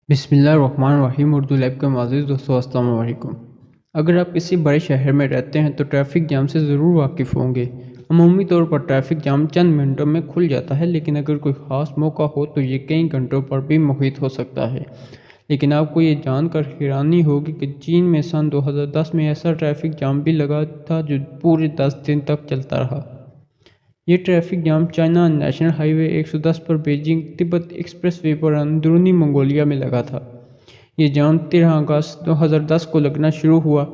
بسم اللہ الرحمن الرحیم۔ اردو لیب کے معزز دوستو السلام علیکم۔ اگر آپ کسی بڑے شہر میں رہتے ہیں تو ٹریفک جام سے ضرور واقف ہوں گے۔ عمومی طور پر ٹریفک جام چند منٹوں میں کھل جاتا ہے، لیکن اگر کوئی خاص موقع ہو تو یہ کئی گھنٹوں پر بھی محیط ہو سکتا ہے۔ لیکن آپ کو یہ جان کر حیرانی ہوگی کہ چین میں سن 2010 میں ایسا ٹریفک جام بھی لگا تھا جو پورے 10 دن تک چلتا رہا۔ یہ traffic jam China national highway 110 پر بیجنگ تبت ایکسپریس وے پر اندرونی منگولیا میں لگا تھا۔ یہ جام 13 اگست 2010 کو لگنا شروع ہوا،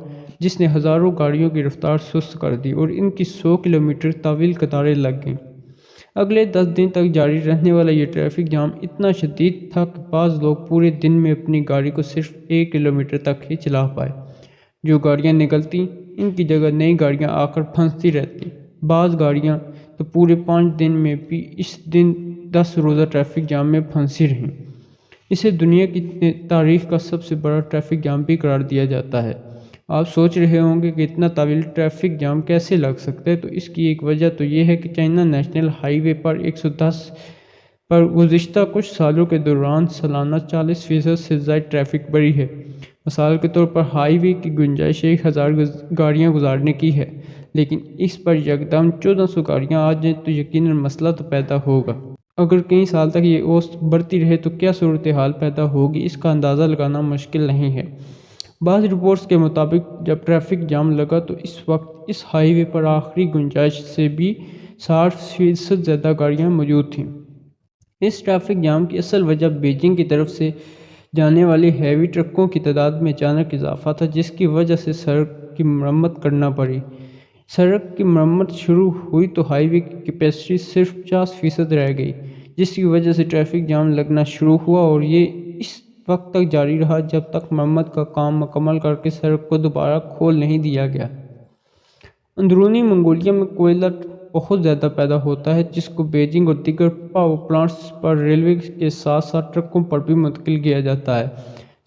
جس نے ہزاروں گاڑیوں کی رفتار سست کر دی اور ان کی 100 کلومیٹر طویل قطاریں لگ گئیں۔ اگلے 10 دن تک جاری رہنے والا یہ ٹریفک جام اتنا شدید تھا کہ بعض لوگ پورے دن میں اپنی گاڑی کو صرف 1 کلومیٹر تک ہی چلا پائے۔ جو گاڑیاں نکلتی، ان کی جگہ نئی گاڑیاں آ کر پھنستی رہتی۔ بعض گاڑیاں تو پورے 5 دن میں بھی اس دن 10 روزہ ٹریفک جام میں پھنسی رہیں۔ اسے دنیا کی تاریخ کا سب سے بڑا ٹریفک جام بھی قرار دیا جاتا ہے۔ آپ سوچ رہے ہوں گے کہ اتنا طویل ٹریفک جام کیسے لگ سکتا ہے، تو اس کی ایک وجہ تو یہ ہے کہ چائنا نیشنل ہائی وے پر 110 پر گزشتہ کچھ سالوں کے دوران سالانہ 40% سے زائد ٹریفک بڑھی ہے۔ مثال کے طور پر ہائی وے کی گنجائش 1000 گاڑیاں گزارنے کی ہے، لیکن اس پر یکدم 1400 گاڑیاں آ جائیں تو یقیناً مسئلہ تو پیدا ہوگا۔ اگر کئی سال تک یہ اوسط بڑھتی رہے تو کیا صورتحال پیدا ہوگی، اس کا اندازہ لگانا مشکل نہیں ہے۔ بعض رپورٹس کے مطابق جب ٹریفک جام لگا تو اس وقت اس ہائی وے پر آخری گنجائش سے بھی 60% زیادہ گاڑیاں موجود تھیں۔ اس ٹریفک جام کی اصل وجہ بیجنگ کی طرف سے جانے والے ہیوی ٹرکوں کی تعداد میں اچانک اضافہ تھا، جس کی وجہ سے سڑک کی مرمت کرنا پڑی۔ سڑک کی مرمت شروع ہوئی تو ہائی وے کی کیپیسٹی صرف 50% رہ گئی، جس کی وجہ سے ٹریفک جام لگنا شروع ہوا، اور یہ اس وقت تک جاری رہا جب تک مرمت کا کام مکمل کر کے سڑک کو دوبارہ کھول نہیں دیا گیا۔ اندرونی منگولیا میں کوئلہ بہت زیادہ پیدا ہوتا ہے، جس کو بیجنگ اور دیگر پاور پلانٹس پر ریلوے کے ساتھ ساتھ ٹرکوں پر بھی منتقل کیا جاتا ہے۔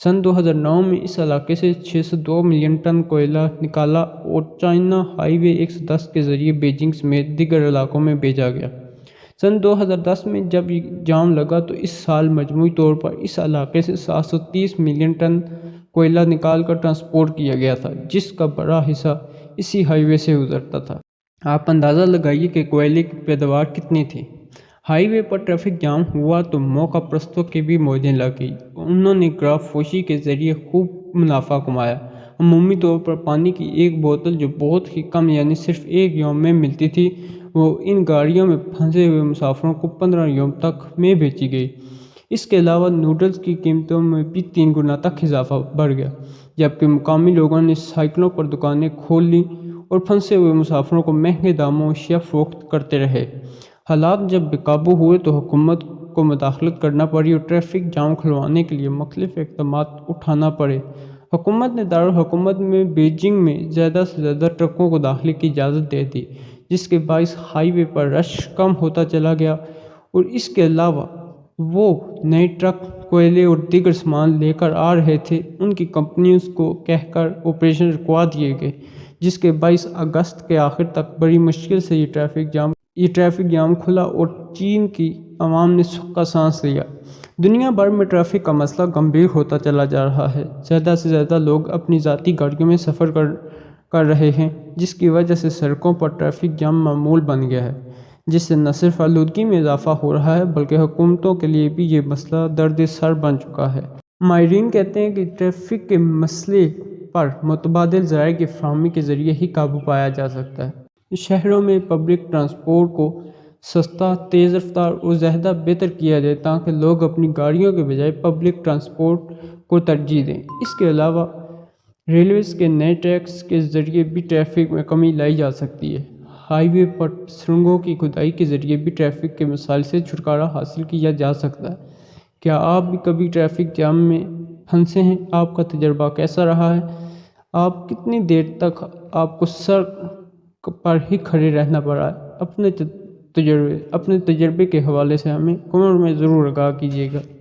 سن 2009 میں اس علاقے سے 602 ملین ٹن کوئلہ نکالا اور چائنا ہائی وے 110 کے ذریعے بیجنگ سمیت دیگر علاقوں میں بھیجا گیا۔ سن 2010 میں جب یہ جام لگا تو اس سال مجموعی طور پر اس علاقے سے 730 ملین ٹن کوئلہ نکال کر ٹرانسپورٹ کیا گیا تھا، جس کا بڑا حصہ اسی ہائی وے سے گزرتا تھا۔ آپ اندازہ لگائیے کہ کوئلے کی پیداوار کتنی تھی۔ ہائی وے پر ٹریفک جام ہوا تو موقع پرستوں کی بھی موجیں لگ گئی۔ انہوں نے گراف فروشی کے ذریعے خوب منافع کمایا۔ عمومی طور پر پانی کی ایک بوتل جو بہت ہی کم یعنی صرف 1 یوم میں ملتی تھی، وہ ان گاڑیوں میں پھنسے ہوئے مسافروں کو 15 یوم تک میں بیچی گئی۔ اس کے علاوہ نوڈلز کی قیمتوں میں بھی 3 گنا تک اضافہ بڑھ گیا، جبکہ مقامی لوگوں نے سائیکلوں پر دکانیں کھول لیں اور پھنسے ہوئے مسافروں کو مہنگے داموں اشیاء فروخت کرتے رہے۔ حالات جب بے قابو ہوئے تو حکومت کو مداخلت کرنا پڑی اور ٹریفک جام کھلوانے کے لیے مختلف اقدامات اٹھانا پڑے۔ حکومت نے دارالحکومت میں بیجنگ میں زیادہ سے زیادہ ٹرکوں کو داخلے کی اجازت دے دی، جس کے باعث ہائی وے پر رش کم ہوتا چلا گیا، اور اس کے علاوہ وہ نئے ٹرک کوئلے اور دیگر سامان لے کر آ رہے تھے، ان کی کمپنیوں کو کہہ کر آپریشن رکوا دیے گئے، جس کے باعث اگست کے آخر تک بڑی مشکل سے یہ ٹریفک جام کھلا اور چین کی عوام نے سکھ کا سانس لیا۔ دنیا بھر میں ٹریفک کا مسئلہ گمبھیر ہوتا چلا جا رہا ہے۔ زیادہ سے زیادہ لوگ اپنی ذاتی گاڑیوں میں سفر کر رہے ہیں، جس کی وجہ سے سڑکوں پر ٹریفک جام معمول بن گیا ہے، جس سے نہ صرف آلودگی میں اضافہ ہو رہا ہے بلکہ حکومتوں کے لیے بھی یہ مسئلہ درد سر بن چکا ہے۔ ماہرین کہتے ہیں کہ ٹریفک کے مسئلے پر متبادل ذرائع کی فراہمی کے ذریعے ہی قابو پایا جا سکتا ہے۔ شہروں میں پبلک ٹرانسپورٹ کو سستا، تیز رفتار اور زیادہ بہتر کیا جائے تاکہ لوگ اپنی گاڑیوں کے بجائے پبلک ٹرانسپورٹ کو ترجیح دیں۔ اس کے علاوہ ریلویز کے نئے ٹریکس کے ذریعے بھی ٹریفک میں کمی لائی جا سکتی ہے۔ ہائی وے پر سرنگوں کی کھدائی کے ذریعے بھی ٹریفک کے مسائل سے چھٹکارا حاصل کیا جا سکتا ہے۔ کیا آپ بھی کبھی ٹریفک جام میں پھنسے ہیں؟ آپ کا تجربہ کیسا رہا ہے؟ آپ کتنی دیر تک آپ کو سڑک پر ہی کھڑے رہنا پڑا ہے؟ اپنے تجربے کے حوالے سے ہمیں کمنٹ میں ضرور آگاہ کیجیے گا۔